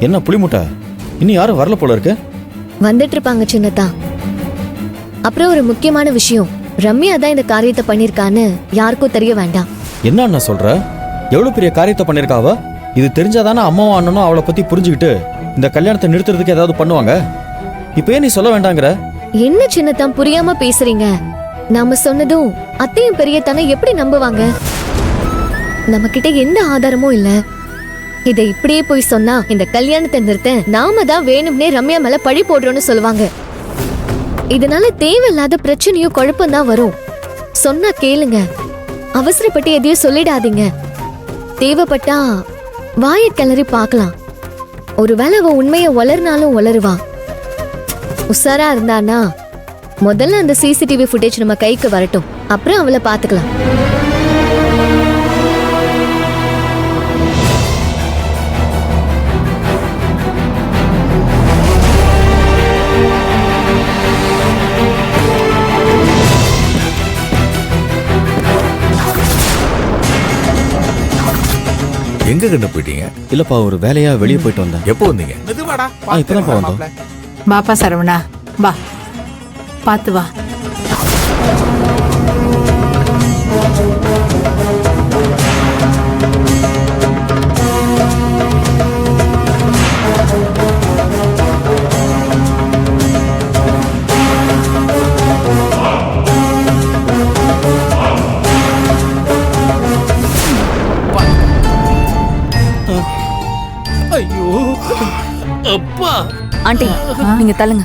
என்ன புளிமுட்டை, இன்னும் யாரும் வரல போல இருக்கு. வந்துட்டு இருப்பாங்க சின்னதா. அப்புறம் ஒரு முக்கியமான விஷயம், ரம்யா தான் இந்த காரியத்தை பண்ணிருக்கான்னு யாருக்கும் தெரிய வேண்டாம். என்ன அண்ணா சொல்ற? எவ்வளவு பெரிய காரியத்தை பண்ணிருக்காவ. இது தெரிஞ்சாதானே அம்மாவும் அண்ணனும் அவளை பத்தி புரிஞ்சுக்கிட்டு இந்த கல்யாணத்தை நிறுத்துறதுக்கு ஏதாவது பண்ணுவாங்க. இப்ப ஏன் நீ சொல்ல வேண்டாங்கிற? என்ன சின்னதா புரியாம பேசுறீங்க? நாம சொன்னதும் அத்தையும் பெரியத்தானே எப்படி நம்புவாங்க? நம்ம கிட்ட எந்த ஆதாரமும் இல்ல. இதை இப்படியே போய் சொன்னா இந்த கல்யாணத்தை நிறுத்த நாம தான் வேணும்னே ரம்யா மேல பழி போடுறோம்னு சொல்லுவாங்க. இதனால தேவையில்லாத பிரச்சனையும் குழப்பம் தான் வரும். சொன்னா கேளுங்க, அவசரப்பட்டு எதையும் சொல்லிடாதீங்க. தேவைப்பட்டா வாயை கிளறி பார்க்கலாம். ஒருவேளை அவ உண்மைய வளர்னாலும் வளருவா. உஷாரா இருந்தானா முதல்ல அந்த சிசிடிவி ஃபுட்டேஜ் நம்ம கைக்கு வரட்டும், அப்புறம் அவளை பாத்துக்கலாம். எங்க கண்டு போயிட்டீங்க? இல்லப்பா, ஒரு வேலையா வெளியே போயிட்டு வந்தேன். எப்போ வந்தீங்க? இப்பதான் வந்தோம். பாப்பா சரவணா, வா பாத்து வா. ஐயோ அப்பா. ஆண்டி நீங்க தள்ளுங்க,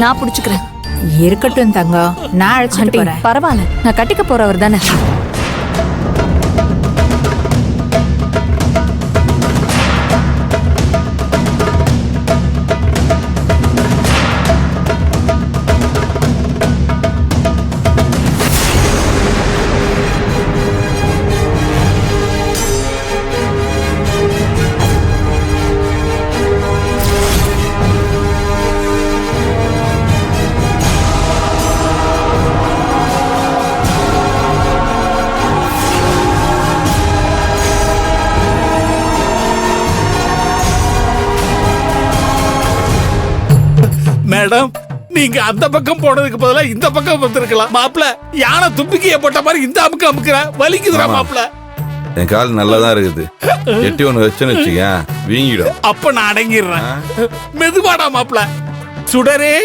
நான் புடிச்சுக்கிறேன். இருக்கட்டும் தங்கம், நான் அழைச்சிட்டு ஆண்டி போறேன். பரவாயில்ல, நான் கட்டிக்க போறவர் தானே. மேடம், நீங்க அந்த பக்கம் போனதுக்கு பதிலா இந்த பக்கம் வந்திருக்கலாம். மாப்பிள, யானை தும்பிக்கைய போட்ட மாதிரி இந்த அமுக்கு அமுக்குற, வலிக்குதுடா மாப்பிள. என் கால் நல்லா தான் இருக்குது. எட்டி ஒன்று வச்சுன்னு வச்சுக்க வீங்கிடும். அப்ப நான் அடங்கிடுறேன். மெதுவாடா மாப்பிள. சுடரே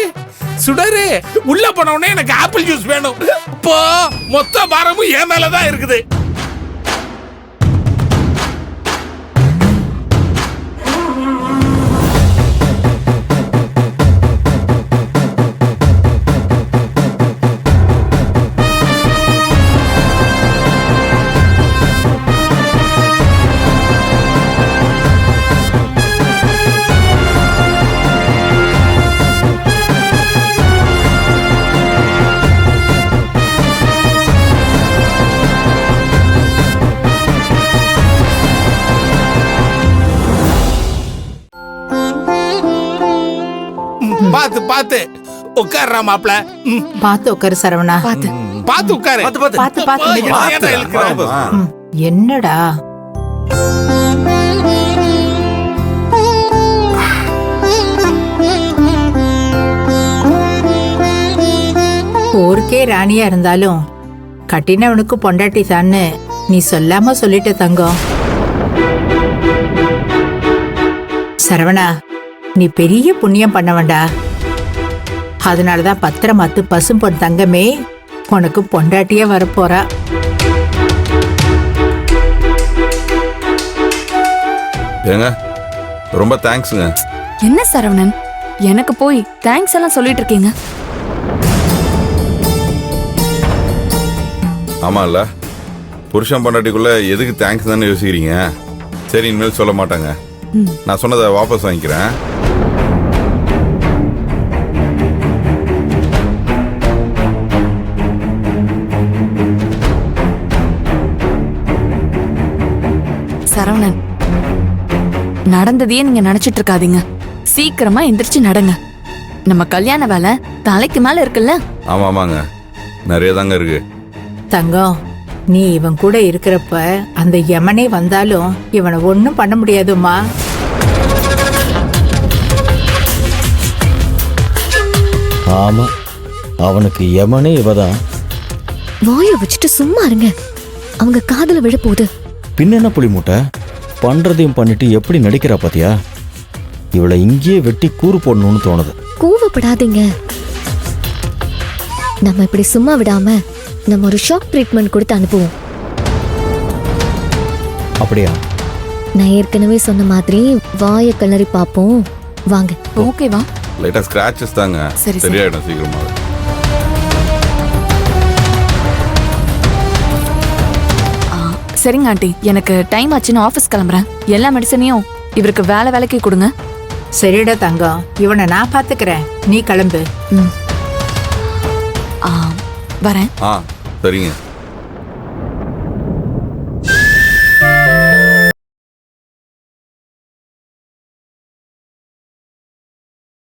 சுடரே, உள்ள போன உடனே எனக்கு ஆப்பிள் ஜூஸ் வேணும். இப்போ மொத்த பாரமும் என் மேலதான் இருக்குது. பாத்து பாத்து உட்கார்றா மாப்ள. பாத்து உட்காரு சரவணா. பாத்து பாத்து உட்காரு. பாத்து பாத்து. என்னடா ஊருக்கே ராணியா இருந்தாலும் கட்டினவனுக்கு பொண்டாட்டி தான்னு நீ சொல்லாம சொல்லிட்ட தங்கம். சரவணா, நீ பெரிய புண்ணியம் பண்ண வேண்டா. அதனாலதான் பத்திரமாத்து பசும்பொன் தங்கமே உனக்கு பொண்டாட்டியே வரப்போறா. ஏங்க, ரொம்ப தேங்க்ஸுங்க. என்ன சரவணன், எனக்கு போய் தேங்க்ஸ் எல்லாம் சொல்லிட்டு இருக்கீங்க? ஆமா இல்ல, புருஷன் பொண்டாட்டிக்குள்ள எதுக்கு தேங்க்ஸ் தானே யோசிக்கிறீங்க. சரி, இனிமேல் சொல்ல மாட்டாங்க. நான் சொன்னதை வாபஸ் வாங்கிக்கிறேன். சரவணன், நடந்ததையே நீங்க நினைச்சிட்டு இருக்காதீங்க. சீக்கிரமா எந்திரிச்சு நடங்க. நம்ம கல்யாண வேலை தலைக்கு மேல இருக்குல்ல. ஆமா ஆமாங்க, நிறைய தாங்க இருக்கு. தங்கம், நீ இவன் கூட இருக்கிறப்ப அந்த யமனே வந்தாலும் இவனை ஒன்னும் பண்ண முடியாதுமா. ஆமா, அவனுக்கு யமனே இவதான். வாயை வச்சுட்டு சும்மா இருங்க, அவங்க காதுல விழ போகுது. பின்ன என்ன புலி மூட்டை, பண்றதையும் பண்ணிட்டு எப்படி நடிக்கிறா பாத்தியா? இவளை இங்கேயே வெட்டி கூறு போடணும்னு தோணுது. கோவப்படாதீங்க, நம்ம இப்படி சும்மா விடாம நம்ம ஒரு ஷாக் ட்ரீட்மெண்ட் கொடுத்து அனுப்புவோம். அப்படியா? நான் ஏற்கனவே சொன்ன மாதிரி வாயை கிளறி பார்ப்போம், வாங்க. ஓகேவா? லைட்டா ஸ்கிராச்சஸ் தாங்க, சரி, சரி. சரியாயிடும் சீக்கிரமா. சரிங்க ஆண்டி, எனக்கு டைம் ஆச்சுன்னு ஆஃபீஸ் கிளம்புறேன். எல்லா மெடிசனையும் இவருக்கு வேலைக்கு கொடுங்க. சரிடா தங்கம், இவனை நான் பாத்துக்கிறேன், நீ கிளம்பு. வரேன். சரிங்க.